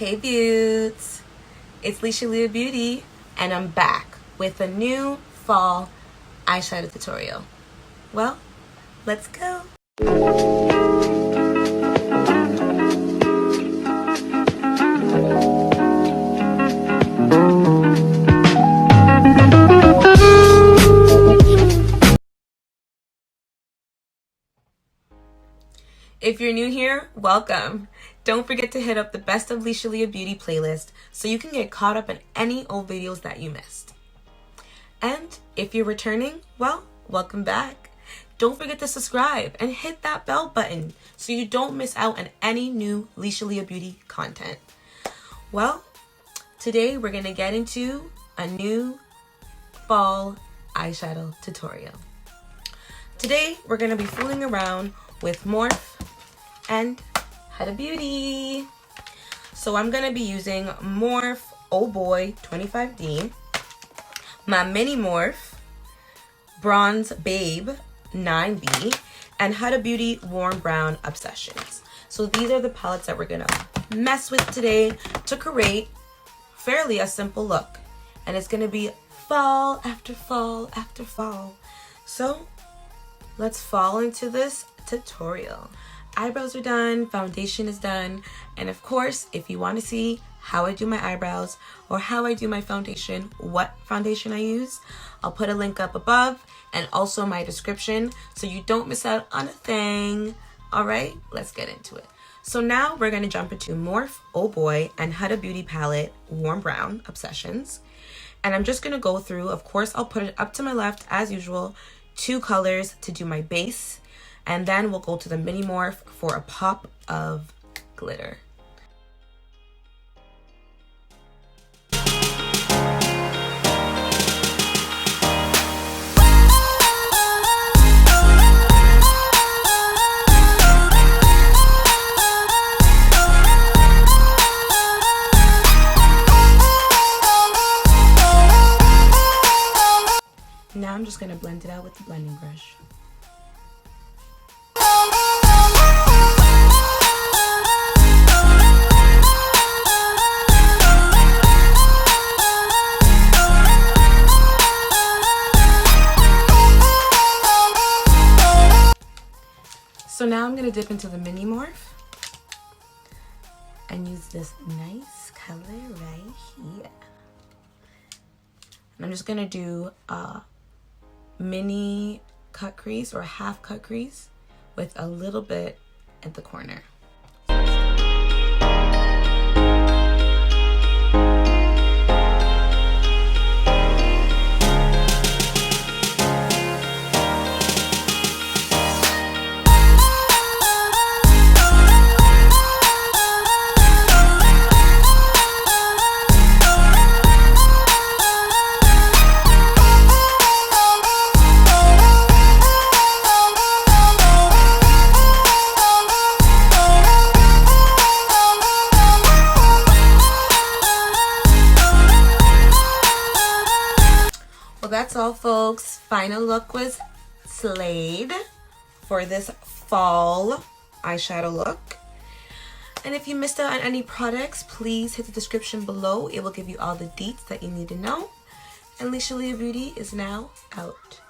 Hey beauts, it's Lisshaaleah Beauty and I'm back with a new fall eyeshadow tutorial. Well, let's go. If you're new here, welcome. Don't forget to hit up the Best of Lisshaaleah Beauty playlist so you can get caught up in any old videos that you missed. And if you're returning, well, welcome back. Don't forget to subscribe and hit that bell button so you don't miss out on any new Lisshaaleah Beauty content. Well, today we're going to get into a new fall eyeshadow tutorial. Today we're going to be fooling around with Morphe and Huda Beauty. So I'm gonna be using Morphe Oh Boy 25D, my mini Morphe Bronze Babe 9B, and Huda Beauty Warm Brown Obsessions. So these are the palettes that we're gonna mess with today to create fairly a simple look. And it's gonna be fall after fall after fall. So let's fall into this tutorial. Eyebrows are done, foundation is done, and of course, if you want to see how I do my eyebrows or how I do my foundation, what foundation I use, I'll put a link up above and also my description so you don't miss out on a thing. All right, let's get into it. So now we're going to jump into Morphe Oh Boy and Huda Beauty palette Warm Brown Obsessions. And I'm just going to go through, of course, I'll put it up to my left as usual, 2 colors to do my base. And then we'll go to the mini Morphe for a pop of glitter. Now I'm just going to blend it out with the blending brush. So now I'm going to dip into the mini Morphe and use this nice color right here. And I'm just going to do a mini cut crease or half cut crease with a little bit at the corner. Well, that's all, folks. Final look was slayed for this fall eyeshadow look. And if you missed out on any products, please hit the description below. It will give you all the deets that you need to know. And Lisshaaleah Beauty is now out.